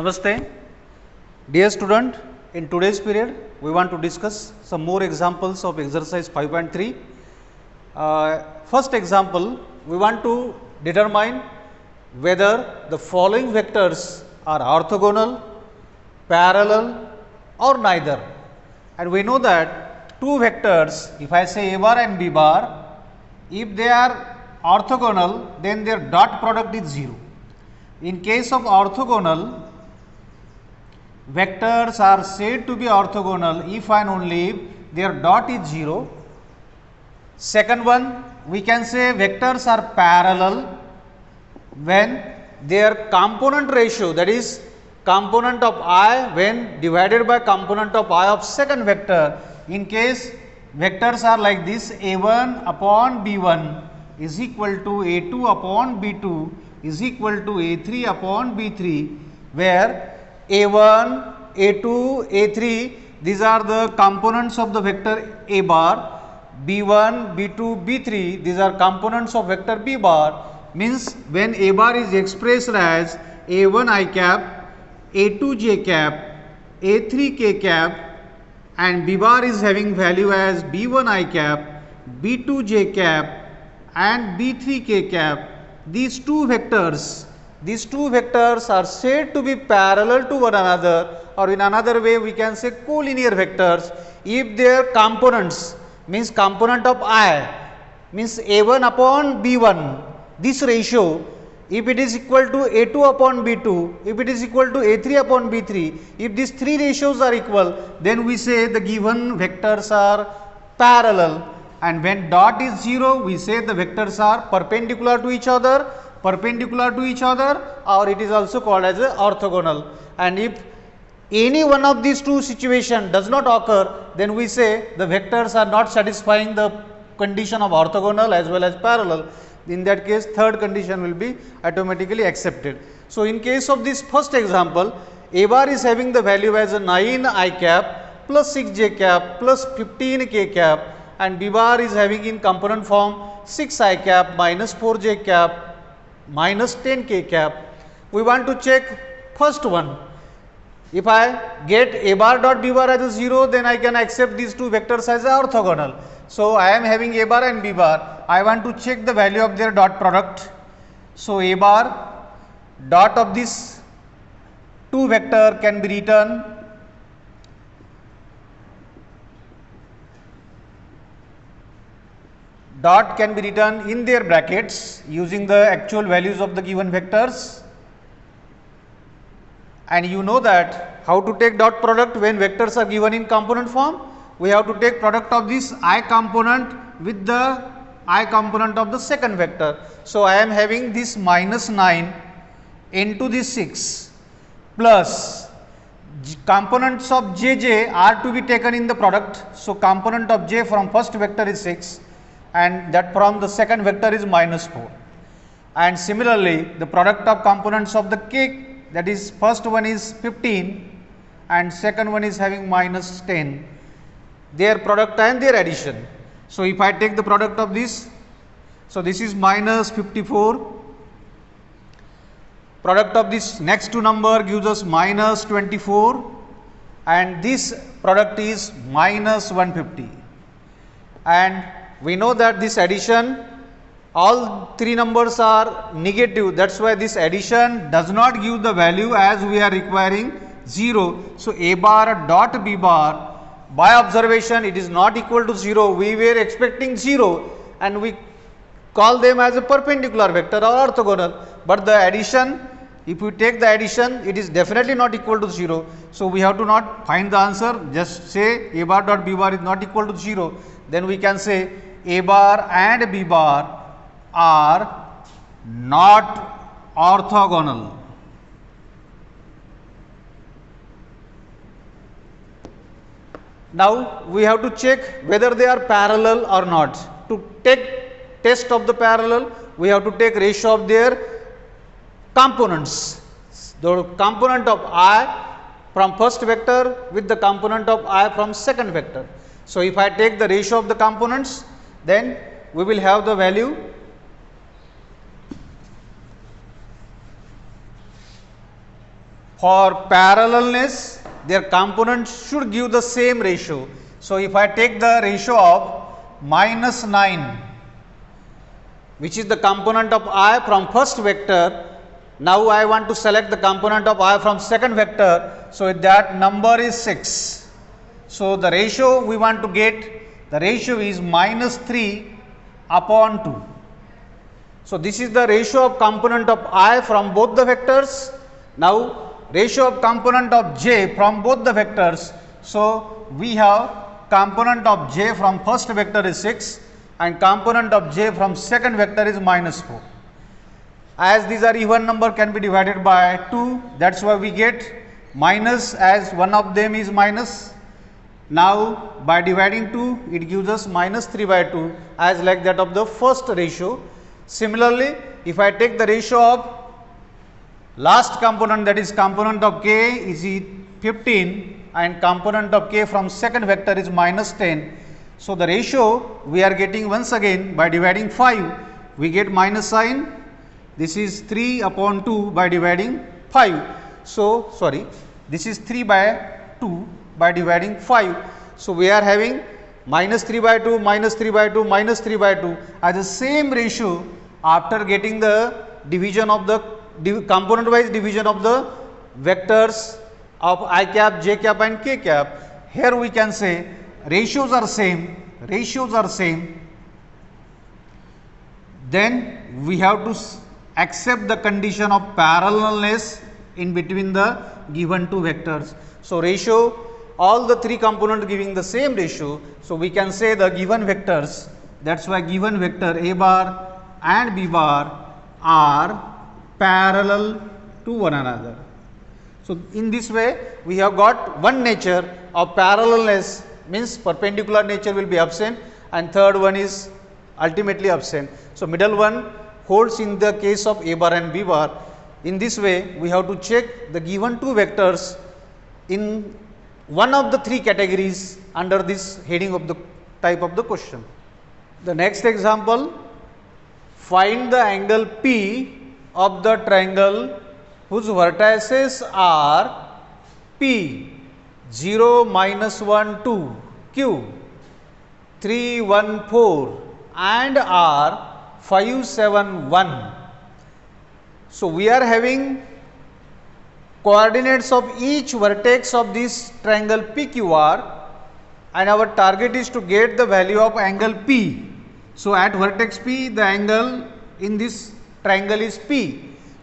Namaste. Dear student, in today's period, we want to discuss some more examples of exercise 5.3. First example, we want to determine whether the following vectors are orthogonal, parallel or neither. And we know that two vectors, if I say A bar and B bar, if they are orthogonal, then their dot product is 0. In case of orthogonal, vectors are said to be orthogonal if and only if their dot is 0. Second one, we can say vectors are parallel when their component ratio, that is component of I when divided by component of I of second vector. In case vectors are like this, A1 upon B1 is equal to A2 upon B2 is equal to A3 upon B3, where A1, A2, A3, these are the components of the vector A bar, B1, B2, B3, these are components of vector B bar. Means when A bar is expressed as A1 I cap, A2 j cap, A3 k cap, and B bar is having value as B1 I cap, B2 j cap and B3 k cap, these two vectors are said to be parallel to one another, or in another way we can say collinear vectors if their components, means component of I, means A1 upon B1, this ratio, if it is equal to A2 upon B2, if it is equal to A3 upon B3, if these three ratios are equal, then we say the given vectors are parallel. And when dot is 0, we say the vectors are perpendicular to each other, or it is also called as a orthogonal. And if any one of these two situations does not occur, then we say the vectors are not satisfying the condition of orthogonal as well as parallel. In that case, third condition will be automatically accepted. So, in case of this first example, A bar is having the value as a 9 I cap plus 6 j cap plus 15 k cap, and B bar is having in component form 6 I cap minus 4 j cap minus 10 k cap. We want to check first one. If I get A bar dot B bar as a 0, then I can accept these two vectors as orthogonal. So, I am having A bar and B bar. I want to check the value of their dot product. So, A bar dot of this two vector can be written in their brackets using the actual values of the given vectors. And you know that how to take dot product when vectors are given in component form. We have to take product of this I component with the I component of the second vector. So, I am having this minus 9 into this 6 plus components of jj are to be taken in the product. So, component of j from first vector is 6 and that from the second vector is minus 4. And similarly, the product of components of the k, that is first one is 15 and second one is having minus 10, their product and their addition. So, if I take the product of this, so this is minus 54, product of this next two number gives us minus 24 and this product is minus 150. And we know that this addition, all three numbers are negative, that is why this addition does not give the value as we are requiring 0. So, A bar dot B bar, by observation it is not equal to 0, we were expecting 0 and we call them as a perpendicular vector or orthogonal, but the addition, if we take the addition, it is definitely not equal to 0. So, we have to not find the answer, just say A bar dot B bar is not equal to 0, then we can say A bar and B bar are not orthogonal. Now, we have to check whether they are parallel or not. To take test of the parallel, we have to take ratio of their components. The component of I from first vector with the component of I from second vector. So, if I take the ratio of the components, then we will have the value for parallelness their components should give the same ratio. So if I take the ratio of -9, which is the component of I from first vector, now I want to select the component of I from second vector, so that number is 6. So the ratio we want to get, the ratio is -3 upon 2. So this is the ratio of component of I from both the vectors. Now ratio of component of j from both the vectors. So we have component of j from first vector is 6 and component of j from second vector is -4. As these are even number, can be divided by 2, that's why we get minus, as one of them is minus. Now by dividing 2 it gives us -3/2 as like that of the first ratio. Similarly, if I take the ratio of last component, that is component of k is 15 and component of k from second vector is -10. So the ratio we are getting once again by dividing 5, we get minus sign. This is 3 upon 2 by dividing 5. So sorry, this is 3/2 by dividing 5. So we are having -3/2, -3/2, -3/2 as the same ratio after getting the division of the component wise division of the vectors of I cap, j cap and k cap. Here we can say ratios are same, then we have to accept the condition of parallelness in between the given two vectors. So ratio, all the three components giving the same ratio, so we can say the given vectors, that's why given vector a bar and b bar are parallel to one another. So in this way we have got one nature of parallelness, means perpendicular nature will be absent, and third one is ultimately absent. So middle one holds in the case of a bar and b bar. In this way we have to check the given two vectors in one of the three categories under this heading of the type of the question. The next example, find the angle P of the triangle whose vertices are P 0, -1, 2, Q 3, 1, 4 and R 5, 7, 1. So we are having coordinates of each vertex of this triangle PQR and our target is to get the value of angle P. So at vertex P the angle in this triangle is P.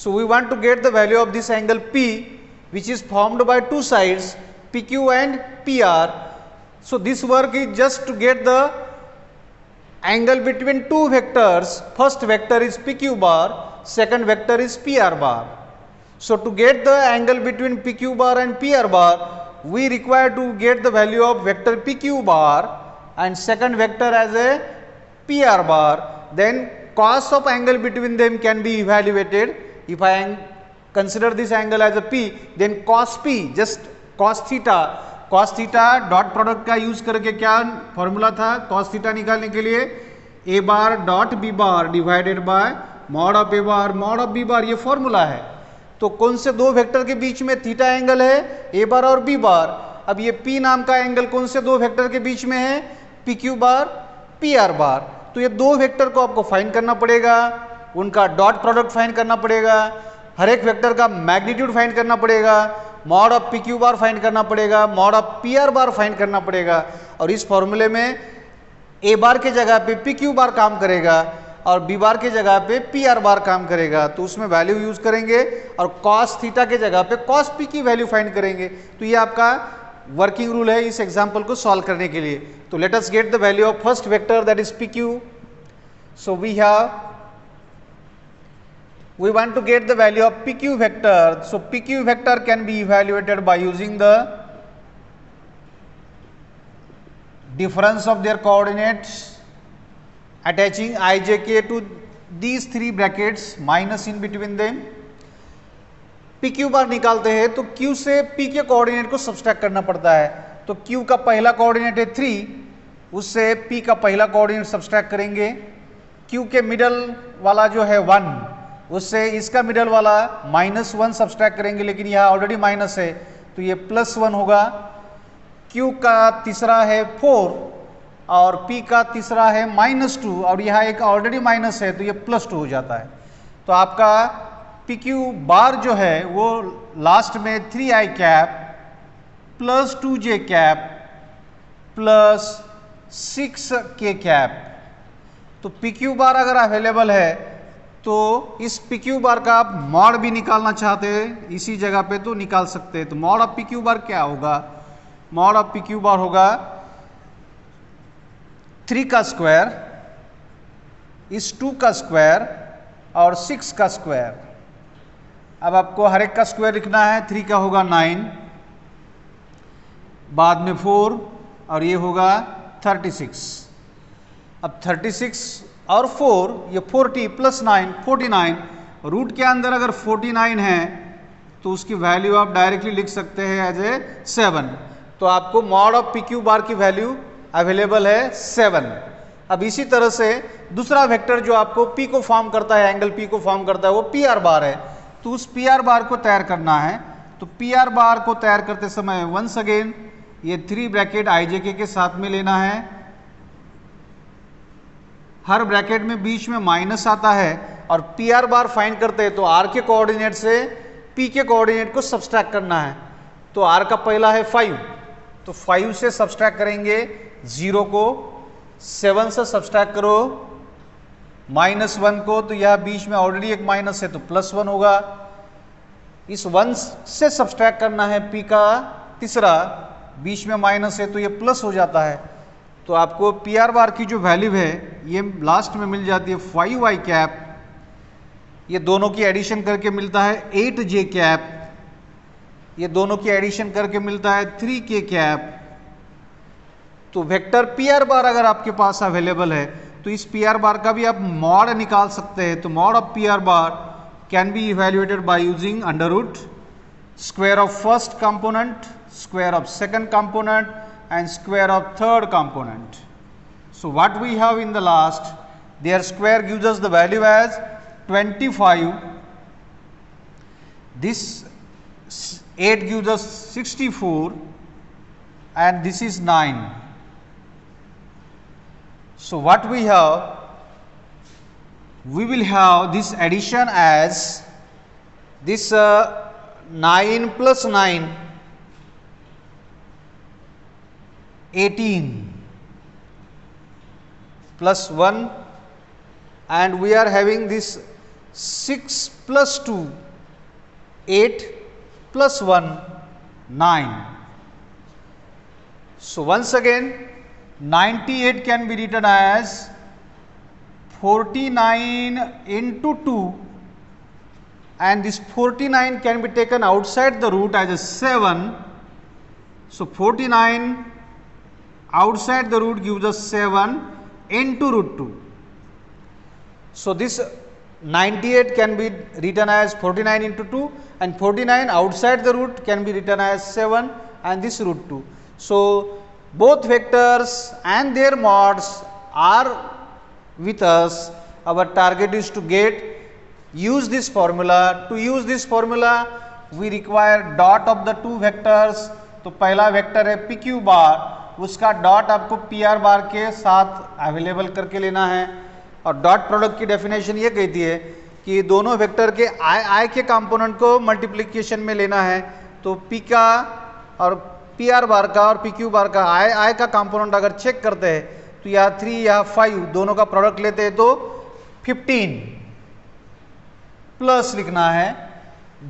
So we want to get the value of this angle P, which is formed by two sides PQ and PR. So this work is just to get the angle between two vectors. First vector is PQ bar, second vector is PR bar. So to get the angle between PQ bar and PR bar, we require to get the value of vector PQ bar and second vector as a PR bar. Then cos of angle between them can be evaluated. If I consider this angle as a P, then cos P, just cos theta dot product का use करके क्या formula था cos theta निकालने के लिए, a bar dot b bar divided by mod of a bar mod of b बार, ये formula है. तो कौन से दो वेक्टर के बीच में थीटा एंगल है, a बार और b बार. अब ये p नाम का एंगल कौन से दो वेक्टर के बीच में है, pq बार pr बार. तो ये दो वेक्टर को आपको फाइंड करना पड़ेगा, उनका डॉट प्रोडक्ट फाइंड करना पड़ेगा, हर एक वेक्टर का मैग्नीट्यूड फाइंड करना पड़ेगा, mod of P Q bar find करना पड़ेगा, mod of P R bar find करना पड़ेगा. और इस फॉर्मूले में ए बार के जगह पे पी क्यू बार काम करेगा और बी बार के जगह पे पी आर बार काम करेगा. तो उसमें वैल्यू यूज करेंगे और कॉस थीटा के जगह पे कॉस पी की वैल्यू फाइंड करेंगे. तो ये आपका वर्किंग रूल है इस एग्जाम्पल को सॉल्व करने के लिए. तो let us get the value of first vector, that is P Q. So we want to get the value of PQ vector. So PQ vector can be evaluated by using the difference of their coordinates, attaching ijk to these three brackets, minus in between them. PQ बार निकालते हैं तो Q से P के coordinate को subtract करना पड़ता है. तो Q का पहला कोऑर्डिनेट है 3, उससे P का पहला कोऑर्डिनेट सब्सट्रैक्ट करेंगे. Q के मिडल वाला जो है 1, उससे इसका मिडल वाला -1 सब्सट्रैक्ट करेंगे, लेकिन यहाँ ऑलरेडी माइनस है तो ये +1 होगा। Q का तीसरा है 4 और P का तीसरा है -2 और यहाँ एक ऑलरेडी माइनस है तो ये +2 हो जाता है। तो आपका PQ बार जो है वो लास्ट में 3i cap plus 2j cap plus 6k cap. तो PQ बार अगर अवेलेबल है तो इस PQ बार का आप मॉड भी निकालना चाहते हैं इसी जगह पे तो निकाल सकते हैं। तो मॉड ऑफ PQ बार क्या होगा? मॉड ऑफ PQ बार होगा 3 का स्क्वायर इस 2 का स्क्वायर और 6 का स्क्वायर। अब आपको हर एक का स्क्वायर लिखना है। 3 का होगा 9, बाद में 4 और ये होगा 36। अब 36 और 4 ये 40 प्लस 9 49। रूट के अंदर अगर 49 है तो उसकी वैल्यू आप डायरेक्टली लिख सकते हैं एज ए 7। तो आपको मॉड ऑफ PQ बार की वैल्यू अवेलेबल है 7। अब इसी तरह से दूसरा वेक्टर जो आपको P को फॉर्म करता है, एंगल P को फॉर्म करता है, वो PR बार है। तो उस PR बार को तैयार करना है। तो PR बार को तैयार करते समय वंस अगेन ये 3 ब्रैकेट IJK के साथ में लेना है। हर ब्रैकेट में बीच में माइनस आता है और PR बार फाइंड करते हैं तो R के कोऑर्डिनेट से P के कोऑर्डिनेट को सब्सट्रैक्ट करना है। तो R का पहला है 5, तो 5 से सब्सट्रैक्ट करेंगे 0 को, 7 से सब्सट्रैक्ट करो -1 को, तो यह बीच में ऑलरेडी एक माइनस है तो +1 होगा। इस 1 से सब्सट्रैक्ट करना है P का तीसरा, बीच में माइनस है तो ये प्लस हो जाता है। तो आपको PR बार की जो वैल्यू है ये लास्ट में मिल जाती है 5i कैप, ये दोनों की एडिशन करके मिलता है 8j कैप, ये दोनों की एडिशन करके मिलता है 3k कैप। तो वेक्टर PR बार अगर आपके पास अवेलेबल है तो इस PR बार का भी आप मॉड निकाल सकते हैं। तो mod of PR bar can be evaluated by using under root square of first component, square of second component and square of third component. So what we have in the last, their square gives us the value as 25, this 8 gives us 64 and this is 9. So what we have, we will have this addition as this 9 plus 9 18 plus 1 and we are having this 6 plus 2 8 plus 1 9. So once again 98 can be written as 49 into 2 and this 49 can be taken outside the root as a 7. So 49 outside the root gives us 7 into root 2. So this 98 can be written as 49 into 2 and 49 outside the root can be written as 7 and this root 2. So both vectors and their mods are with us. Our target is to use this formula. To use this formula we require dot of the two vectors. तो पहला vector है PQ बार, उसका dot आपको PR बार के साथ available करके लेना है। और डॉट प्रोडक्ट की डेफिनेशन ये कहती है कि दोनों वेक्टर के आई के कंपोनेंट को मल्टीप्लिकेशन में लेना है। तो P का और PR बार का और PQ बार का आई का कंपोनेंट अगर चेक करते हैं तो यहाँ 3 यहाँ 5 दोनों का प्रोडक्ट लेते हैं तो 15 प्लस लिखना है,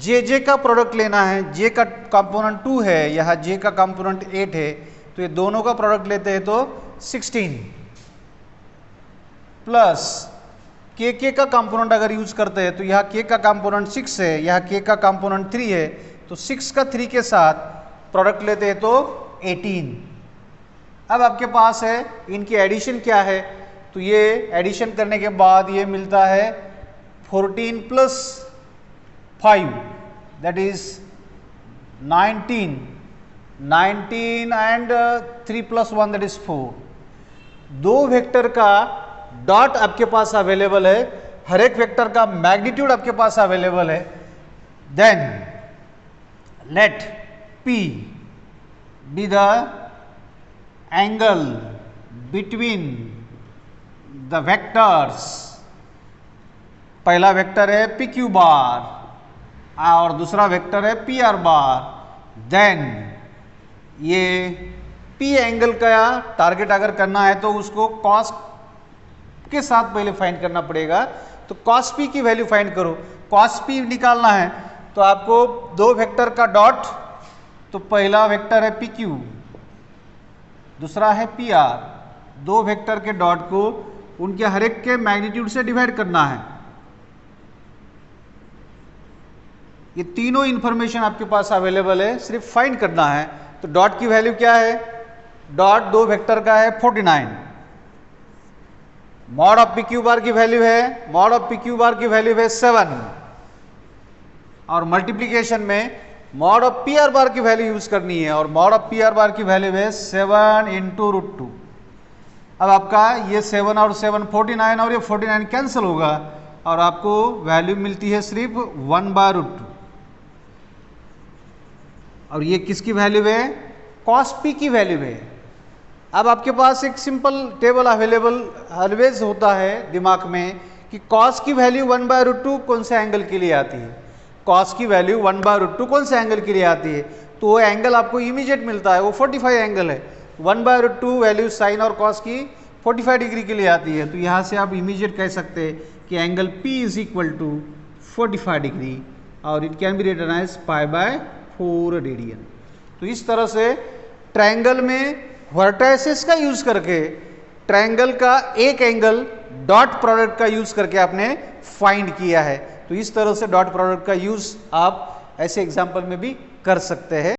JJ का प्रोडक्ट लेना है, J का कंपोनेंट 2 है, यहाँ J का कंपोनेंट 8 है, तो ये दोनों का प्रोडक्ट लेते हैं तो 16 प्लस KK का कंपोनेंट अगर यूज करते हैं तो यहाँ K का कंपोनेंट 6 है, यहाँ K का कंपोनेंट 3 है, तो 6 का 3 के साथ प्रोडक्ट लेते हैं तो 18। अब आपके पास है इनकी एडिशन क्या है, तो ये एडिशन करने के बाद ये मिलता है 14 plus 5 that is 19 and 3 plus 1 that is 4। दो वेक्टर का डॉट आपके पास अवेलेबल है, हर एक वेक्टर का मैग्नीट्यूड आपके पास अवेलेबल है, then let P be the angle between the vectors. पहला वेक्टर है PQ बार और दूसरा वेक्टर है PR बार, देन ये P एंगल का टारगेट अगर करना है तो उसको कॉस के साथ पहले फाइंड करना पड़ेगा। तो कॉस P की वैल्यू फाइंड करो, कॉस P निकालना है तो आपको दो वेक्टर का डॉट, तो पहला वेक्टर है PQ, दूसरा है PR, दो वेक्टर के डॉट को उनके हर एक के मैग्नीट्यूड से डिवाइड करना है। ये तीनों इंफॉर्मेशन आपके पास अवेलेबल है, सिर्फ फाइंड करना है। तो डॉट की वैल्यू क्या है, डॉट दो वेक्टर का है 49, मॉड ऑफ PQ बार की वैल्यू है, मॉड ऑफ PQ बार की वैल्यू है 7, और मल्टीप्लीकेशन में मॉड ऑफ PR बार की वैल्यू यूज करनी है, और मॉड ऑफ PR बार की वैल्यू है 7 इंटू रूट 2। अब आपका ये 7 और 7 49 और ये 49 कैंसिल होगा और आपको वैल्यू मिलती है सिर्फ 1/√2। और ये किसकी वैल्यू है, कॉस P की वैल्यू है। अब आपके पास एक सिंपल टेबल अवेलेबल ऑलवेज होता है दिमाग में कि कॉस की वैल्यू 1/√2 कौन से एंगल के लिए आती है, कॉस की वैल्यू 1/√2 कौन से एंगल के लिए आती है, तो वो एंगल आपको इमीडिएट मिलता है, वो 45 एंगल है। 1/√2 वैल्यू साइन और कॉस की 45 डिग्री के लिए आती है, तो यहाँ से आप इमीडिएट कह सकते हैं कि angle P is equal to 45 degree और it can be written as π/4 radian. तो इस तरह से ट्रायंगल में वर्टाइसेस का यूज करके ट्रायंगल का एक एंगल डॉट प्रोडक्ट का यूज करके आपने फाइंड किया है। तो इस तरह से डॉट प्रोडक्ट का यूज आप ऐसे एग्जाम्पल में भी कर सकते हैं।